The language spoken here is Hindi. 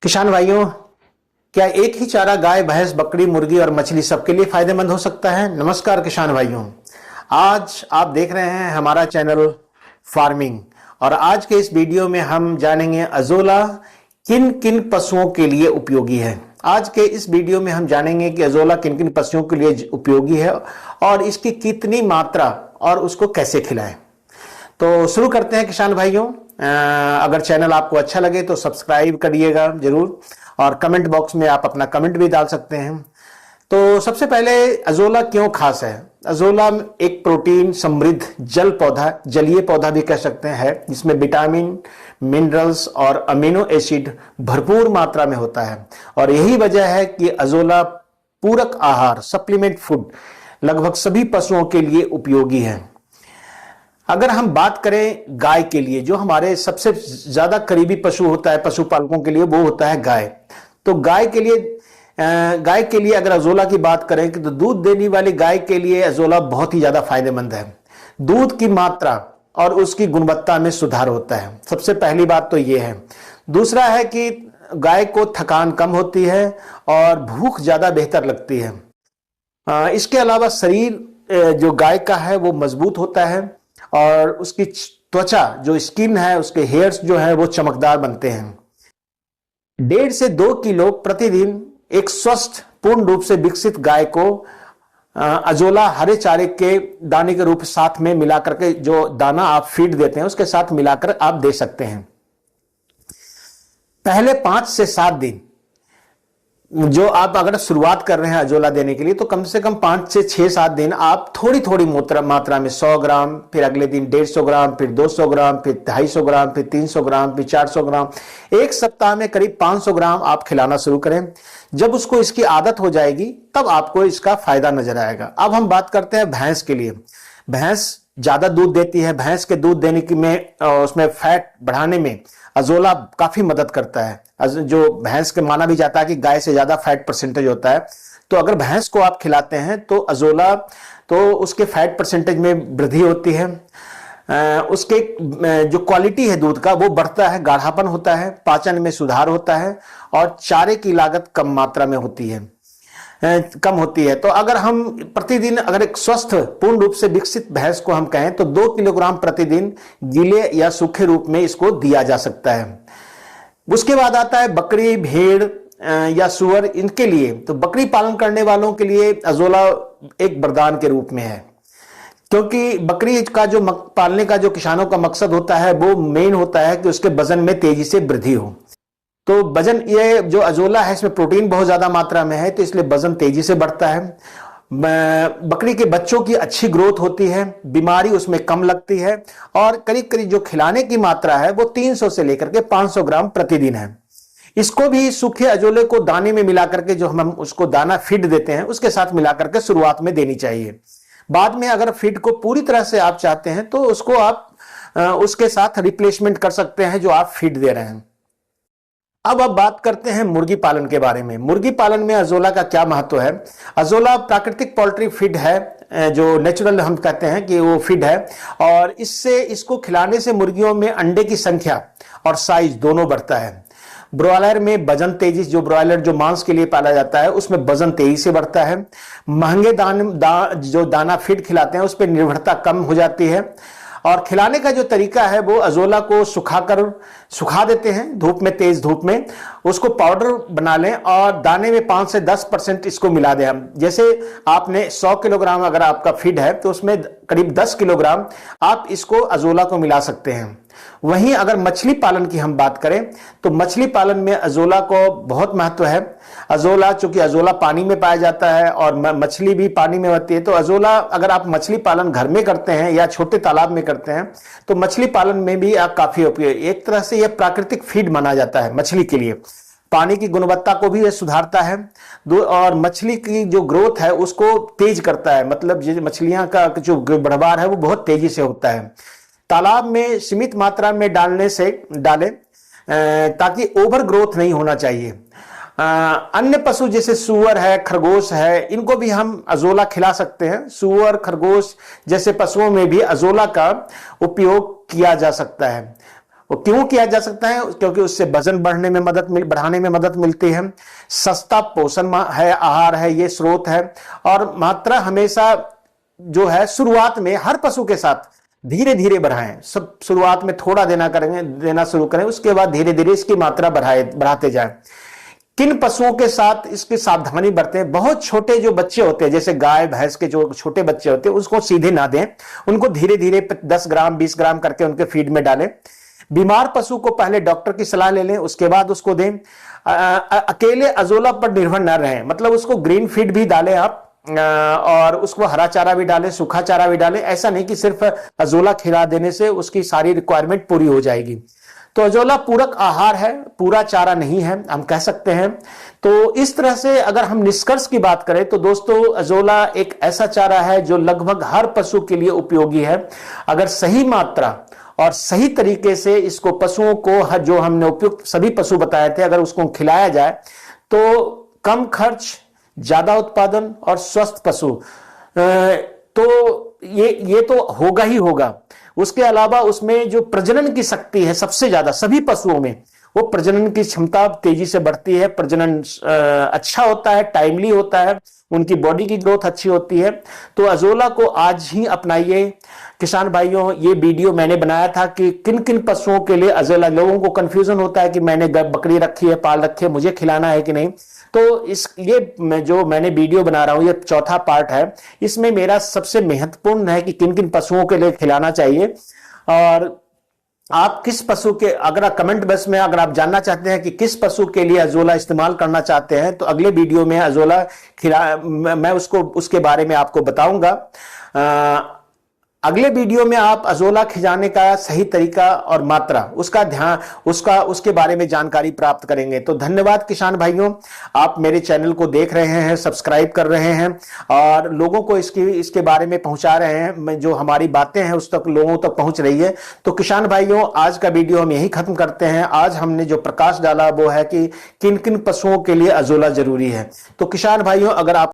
किसान भाइयों, क्या एक ही चारा गाय, भैंस, बकरी, मुर्गी और मछली सबके लिए फायदेमंद हो सकता है? नमस्कार किसान भाइयों, आज आप देख रहे हैं हमारा चैनल फार्मिंग। और आज के इस वीडियो में हम जानेंगे अजोला किन किन पशुओं के लिए उपयोगी है। आज के इस वीडियो में हम जानेंगे कि अजोला किन किन पशुओं के लिए उपयोगी है और इसकी कितनी मात्रा और उसको कैसे खिलाएं। तो शुरू करते हैं किसान भाइयों। अगर चैनल आपको अच्छा लगे तो सब्सक्राइब करिएगा जरूर, और कमेंट बॉक्स में आप अपना कमेंट भी डाल सकते हैं। तो सबसे पहले अजोला क्यों खास है? अजोला एक प्रोटीन समृद्ध जल पौधा, जलीय पौधा भी कह सकते हैं, जिसमें विटामिन, मिनरल्स और अमीनो एसिड भरपूर मात्रा में होता है। और यही वजह है कि अजोला पूरक आहार, सप्लीमेंट फूड लगभग सभी पशुओं के लिए उपयोगी है। अगर हम बात करें गाय के लिए, जो हमारे सबसे ज्यादा करीबी पशु होता है पशुपालकों के लिए, वो होता है गाय। तो गाय के लिए अगर अजोला की बात करें तो दूध देने वाली गाय के लिए अजोला बहुत ही ज्यादा फायदेमंद है। दूध की मात्रा और उसकी गुणवत्ता में सुधार होता है, सबसे पहली बात तो ये है। दूसरा है कि गाय को थकान कम होती है और भूख ज्यादा बेहतर लगती है। इसके अलावा शरीर जो गाय का है वो मजबूत होता है और उसकी त्वचा, जो स्किन है, उसके हेयर्स जो है वो चमकदार बनते हैं। 1.5 से 2 किलो प्रतिदिन एक स्वस्थ पूर्ण रूप से विकसित गाय को अजोला हरे चारे के दाने के रूप साथ में मिलाकर के, जो दाना आप फीड देते हैं उसके साथ मिलाकर आप दे सकते हैं। पहले 5 से 7 दिन जो आप अगर शुरुआत कर रहे हैं अजोला देने के लिए, तो कम से कम 5 से 6-7 दिन आप थोड़ी थोड़ी मात्रा में 100 ग्राम, फिर अगले दिन 150 ग्राम, फिर 200 ग्राम, फिर 250 ग्राम, फिर 300 ग्राम, फिर 400 ग्राम, एक सप्ताह में करीब 500 ग्राम आप खिलाना शुरू करें। जब उसको इसकी आदत हो जाएगी तब आपको इसका फायदा नजर आएगा। अब हम बात करते हैं भैंस के लिए। भैंस ज्यादा दूध देती है। भैंस के दूध देने की में उसमें फैट बढ़ाने में अजोला काफी मदद करता है। जो भैंस के माना भी जाता है कि गाय से ज्यादा फैट परसेंटेज होता है, तो अगर भैंस को आप खिलाते हैं तो अजोला, तो उसके फैट परसेंटेज में वृद्धि होती है। उसके जो क्वालिटी है दूध का वो बढ़ता है, गाढ़ापन होता है, पाचन में सुधार होता है और चारे की लागत कम मात्रा में होती है, कम होती है। तो अगर हम प्रतिदिन, अगर एक स्वस्थ पूर्ण रूप से विकसित भैंस को हम कहें तो 2 किलोग्राम प्रतिदिन गीले या सूखे रूप में इसको दिया जा सकता है। उसके बाद आता है बकरी, भेड़ या सुअर। इनके लिए, तो बकरी पालन करने वालों के लिए अजोला एक वरदान के रूप में है, क्योंकि बकरी का जो पालने का जो किसानों का मकसद होता है वो मेन होता है कि उसके वजन में तेजी से वृद्धि हो। तो वजन, ये जो अजोला है इसमें प्रोटीन बहुत ज्यादा मात्रा में है, तो इसलिए वजन तेजी से बढ़ता है। बकरी के बच्चों की अच्छी ग्रोथ होती है, बीमारी उसमें कम लगती है, और करीब करीब जो खिलाने की मात्रा है वो 300 से लेकर के 500 ग्राम प्रतिदिन है। इसको भी सूखे अजोले को दाने में मिलाकर के, जो हम उसको दाना फीड देते हैं उसके साथ मिलाकर के शुरुआत में देनी चाहिए। बाद में अगर फीड को पूरी तरह से आप चाहते हैं तो उसको आप उसके साथ रिप्लेसमेंट कर सकते हैं जो आप फीड दे रहे हैं। अब बात करते हैं मुर्गी पालन के बारे में। मुर्गी पालन में अजोला का क्या महत्व है? अजोला प्राकृतिक पोल्ट्री फीड है, जो नेचुरल हम कहते हैं कि वो फीड है, और इसको खिलाने से मुर्गियों में अंडे की संख्या और साइज दोनों बढ़ता है। ब्रॉयलर में वजन तेजी, जो ब्रॉयलर जो मांस के लिए पाला जाता है उसमें वजन तेजी से बढ़ता है। महंगे जो दाना फीड खिलाते हैं उस पर निर्भरता कम हो जाती है। और खिलाने का जो तरीका है वो अजोला को सुखा देते हैं धूप में, तेज धूप में, उसको पाउडर बना लें और दाने में 5 से 10% इसको मिला दें। हम जैसे आपने 100 किलोग्राम अगर आपका फीड है तो उसमें करीब 10 किलोग्राम आप इसको अजोला को मिला सकते हैं। वहीं अगर मछली पालन की हम बात करें तो मछली पालन में अजोला को बहुत महत्व है। अजोला, चूंकि अजोला पानी में पाया जाता है और मछली भी पानी में होती है, तो अजोला अगर आप मछली पालन घर में करते हैं या छोटे तालाब में करते हैं तो मछली पालन में भी आप काफी उपयोग, एक तरह से यह प्राकृतिक फीड माना जाता है मछली के लिए। पानी की गुणवत्ता को भी यह सुधारता है और मछली की जो ग्रोथ है उसको तेज करता है, मतलब मछलियां का जो बढ़वार है वो बहुत तेजी से होता है। तालाब में सीमित मात्रा में डालें ताकि ओवर ग्रोथ नहीं होना चाहिए। अन्य पशु जैसे सुअर है, खरगोश है, इनको भी हम अजोला खिला सकते हैं। सुअर, खरगोश जैसे पशुओं में भी अजोला का उपयोग किया जा सकता है। वो क्यों किया जा सकता है? क्योंकि उससे वजन बढ़ाने में मदद मिलती है, सस्ता पोषण है, आहार है, ये स्रोत है। और मात्रा हमेशा जो है शुरुआत में हर पशु के साथ धीरे धीरे बढ़ाएं। सब शुरुआत में थोड़ा देना शुरू करें, उसके बाद धीरे धीरे इसकी मात्रा बढ़ाते जाएं। किन पशुओं के साथ इसकी सावधानी बरतें? बहुत छोटे जो बच्चे होते हैं, जैसे गाय भैंस के जो छोटे बच्चे होते हैं, उसको सीधे ना दें, उनको धीरे धीरे 10 ग्राम 20 ग्राम करके उनके फीड में डालें। बीमार पशु को पहले डॉक्टर की सलाह ले लें, उसके बाद उसको दें। अकेले अजोला पर निर्भर न रहें, मतलब उसको ग्रीन फीड भी डालें आप, और उसको हरा चारा भी डालें, सूखा चारा भी डालें। ऐसा नहीं कि सिर्फ अजोला खिला देने से उसकी सारी रिक्वायरमेंट पूरी हो जाएगी। तो अजोला पूरक आहार है, पूरा चारा नहीं है, हम कह सकते हैं। तो इस तरह से अगर हम निष्कर्ष की बात करें तो दोस्तों, अजोला एक ऐसा चारा है जो लगभग हर पशु के लिए उपयोगी है। अगर सही मात्रा और सही तरीके से इसको पशुओं को, जो हमने उपयुक्त सभी पशु बताए थे, अगर उसको खिलाया जाए तो कम खर्च, ज्यादा उत्पादन और स्वस्थ पशु, तो ये तो होगा ही होगा। उसके अलावा उसमें जो प्रजनन की शक्ति है सबसे ज्यादा सभी पशुओं में, वो प्रजनन की क्षमता तेजी से बढ़ती है, प्रजनन अच्छा होता है, टाइमली होता है, उनकी बॉडी की ग्रोथ अच्छी होती है। तो अजोला को आज ही अपनाइए। किसान भाइयों, ये वीडियो मैंने बनाया था कि किन किन पशुओं के लिए अजोला, लोगों को कंफ्यूजन होता है कि मैंने बकरी रखी है, पाल रखी है, मुझे खिलाना है कि नहीं। तो ये जो मैंने वीडियो बना रहा हूं, ये चौथा पार्ट है। इसमें मेरा सबसे महत्वपूर्ण है कि किन किन पशुओं के लिए खिलाना चाहिए। और आप किस पशु के, अगर आप कमेंट बॉक्स में अगर आप जानना चाहते हैं कि किस पशु के लिए अजोला इस्तेमाल करना चाहते हैं, तो अगले वीडियो में अजोला मैं उसके बारे में आपको बताऊंगा। अगले वीडियो में आप अजोला खिलाने का सही तरीका और मात्रा, उसके बारे में जानकारी प्राप्त करेंगे। तो धन्यवाद किसान भाइयों, आप मेरे चैनल को देख रहे हैं, सब्सक्राइब कर रहे हैं और लोगों को इसके बारे में पहुंचा रहे हैं। जो हमारी बातें हैं उस तक लोगों तक पहुंच रही है। तो किसान भाइयों, आज का वीडियो हम यही खत्म करते हैं। आज हमने जो प्रकाश डाला वो है कि किन किन पशुओं के लिए अजोला जरूरी है। तो किसान भाइयों, अगर आप